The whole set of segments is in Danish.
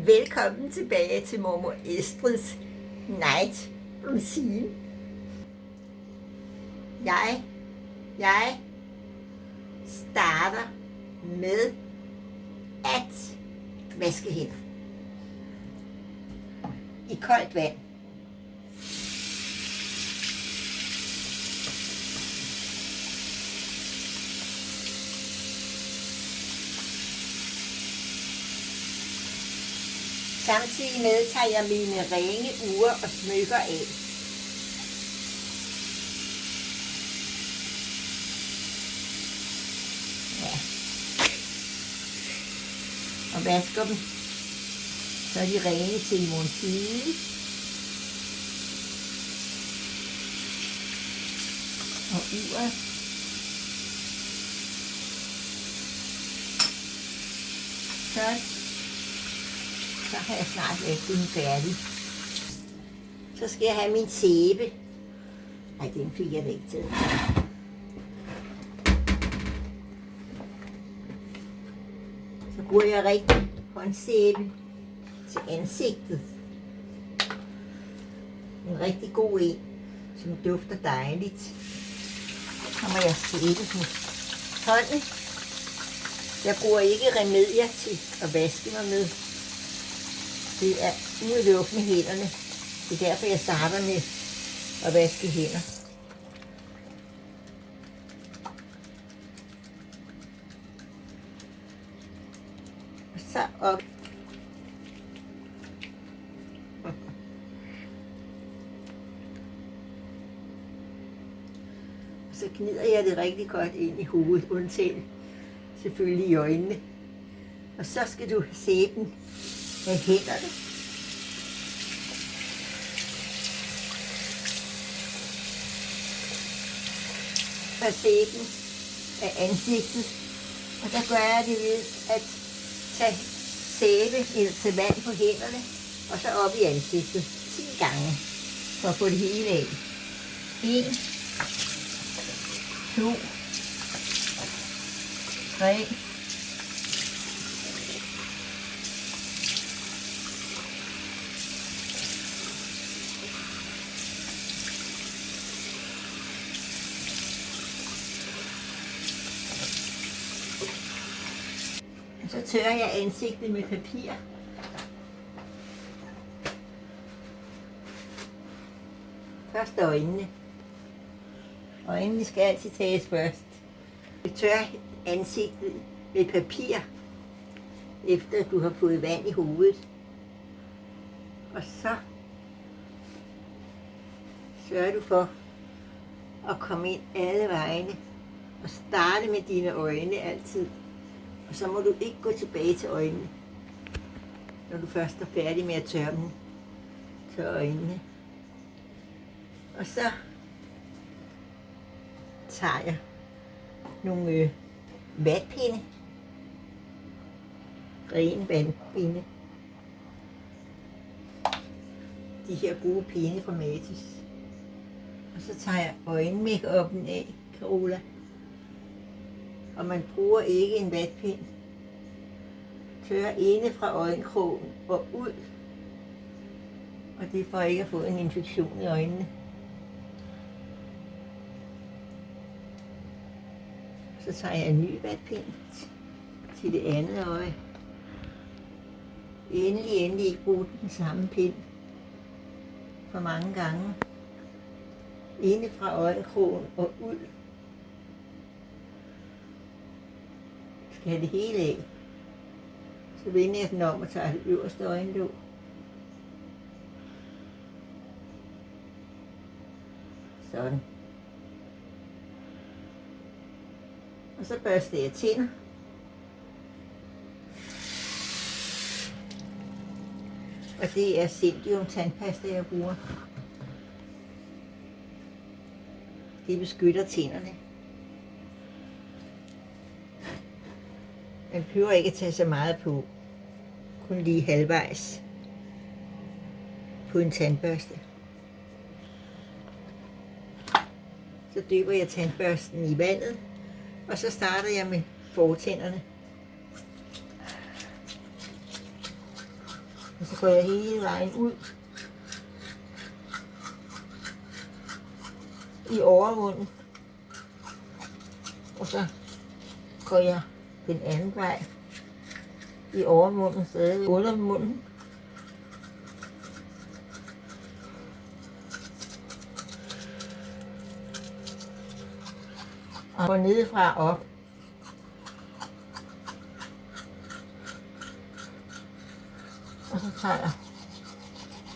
Velkommen tilbage til mormor Estrids Night Routine. Jeg starter med at vaske hænder i koldt vand. Samtidig med tager jeg mine ringe, ure og smykker af. Ja. Og vasker dem, så er de rene til i morgen tidlig. Og uret. Så har jeg snart væk den færdig. Så skal jeg have min sæbe. Nej, den fik jeg væk til. Så bruger jeg rigtig håndsæbe til ansigtet. En rigtig god en, som dufter dejligt. Så må jeg sæbe med hånden. Jeg bruger ikke remedier til at vaske mig med. Det er udelukkende hænderne. Det er derfor, jeg starter med at vaske hænder. Og så op. Og så gnider jeg det rigtig godt ind i hovedet, undtagen selvfølgelig i øjnene. Og så skal du have sæben med hænderne. Og sæben af ansigtet. Og der gør jeg det ved at tage sæbe til vand på hænderne, og så op i ansigtet 10 gange, for at få det hele af. 1, 2, 3, 4. Så tørrer jeg ansigtet med papir. Først øjnene. Øjnene skal altid tages først. Jeg tørrer ansigtet med papir, efter du har fået vand i hovedet. Og så sørger du for at komme ind alle vegne og starte med dine øjne altid. Og så må du ikke gå tilbage til øjnene, når du først er færdig med at tørre dem til øjnene. Og så tager jeg nogle vatpinde, rene vandpinde. De her gode pinde fra Matis. Og så tager jeg øjenmakeupen af, Carola. Og man bruger ikke en vatpind. Tørrer inde fra øjenkrogen og ud. Og det er for ikke at få en infektion i øjnene. Så tager jeg en ny vatpind til det andet øje. Endelig ikke bruge den samme pind for mange gange. Inde fra øjenkrogen og ud. Skal have det hele af. Så vender jeg den om og tager det øverste øjenlåg. Sådan. Og så børster jeg tænder. Og det er Zendium tandpasta, jeg bruger. Det beskytter tænderne. Man behøver ikke at tage så meget på. Kun lige halvvejs på en tandbørste. Så dypper jeg tandbørsten i vandet, og så starter jeg med fortænderne. Og så går jeg hele vejen ud i overmunden. Og så går jeg den anden vej i overmunden, stadig under munden. Og går nedefra op. Og så tager jeg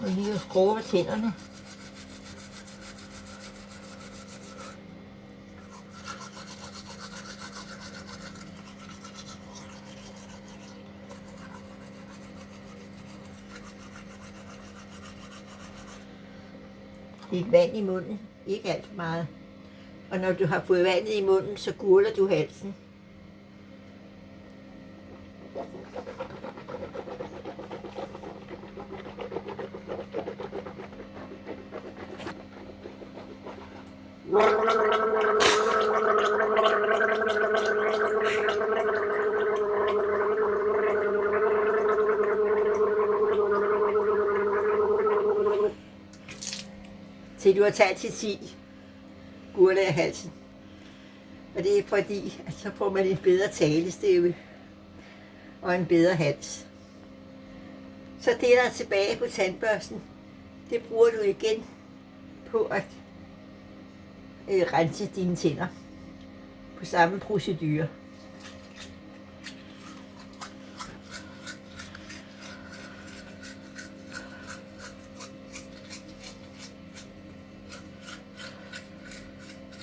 og lige og skrubber tænderne. Lidt vand i munden, ikke alt for meget. Og når du har fået vandet i munden, så gurler du halsen. Til du har talt til 10, gurler jeg halsen. Og det er fordi, at så får man en bedre talestemme og en bedre hals. Så det, der er tilbage på tandbørsten, det bruger du igen på at rense dine tænder på samme procedure.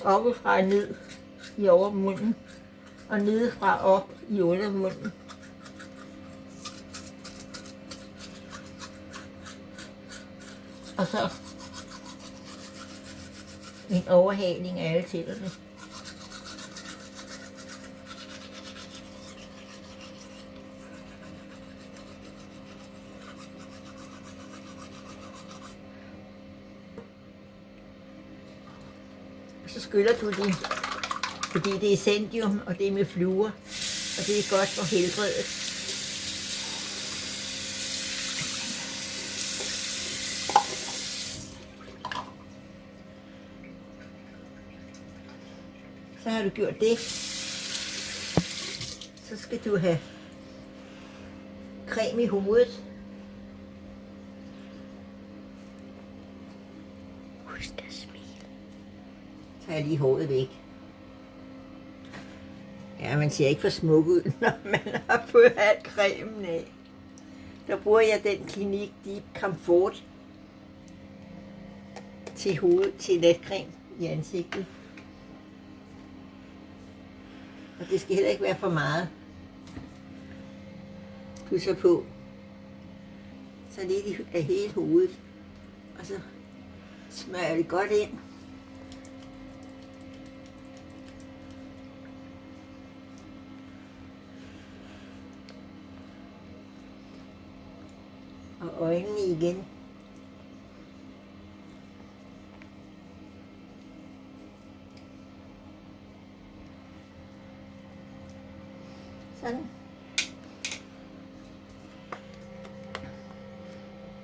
Oppefra ned i overmunden og nedefra op i undermunden. Og så en overhaling af alle tænderne. Så skyller du din, fordi det er essentium, og det er med fluer, og det er godt for helbredet. Så har du gjort det. Så skal du have creme i hovedet. Husk at smile. Så tager jeg lige håret væk. Ja, man ser ikke for smuk ud, når man har fået alt cremen af. Der bruger jeg den Clinique Deep Comfort til hovedet, til natcreme i ansigtet. Og det skal heller ikke være for meget. Pudser på. Så lidt af hele hovedet. Og så smører jeg det godt ind. Og øjnene igen. Sådan.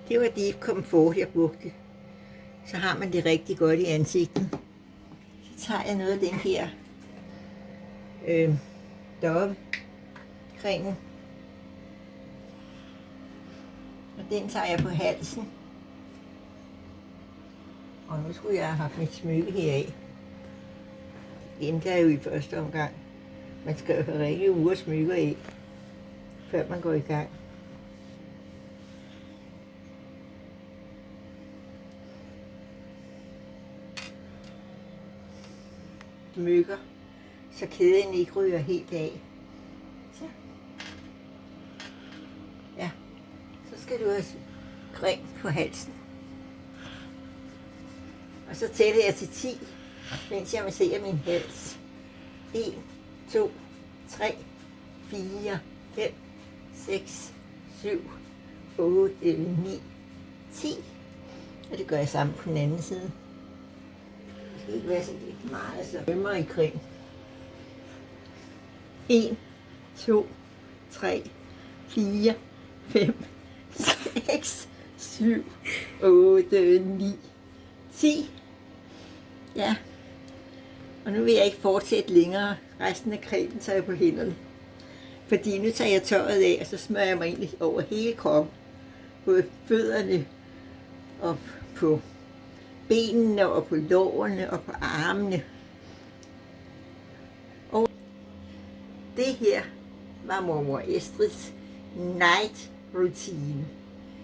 Det var Deep Comfort, jeg brugte. Så har man det rigtig godt i ansigtet. Så tager jeg noget af den her Dove cremen. Og den tager jeg på halsen. Og nu skulle jeg have haft mit smykke heraf. Det endte jeg jo i første omgang. Man skal jo have rigtig uger smykker af, før man går i gang. Smykker, så kæden ikke ryger helt af. Så. Ja, så skal du have creme på halsen. Og så tæller jeg til 10, mens jeg masserer min hals. 1, 2, 3, 4, 5, 6, 7, 8, 9, 10. Og det gør jeg sammen på den anden side. Det skal ikke være så meget, så rømmer i creme. 1, 2, 3, 4, 5, 6, 7, 8, 9, 10. Ja. Og nu vil jeg ikke fortsætte længere. Resten af cremen tager jeg på hænderne. Fordi nu tager jeg tøjet af, og så smører jeg mig egentlig over hele kroppen. Både fødderne og på benene og på lårene og på armene. Og det her var mormor Estrids night routine.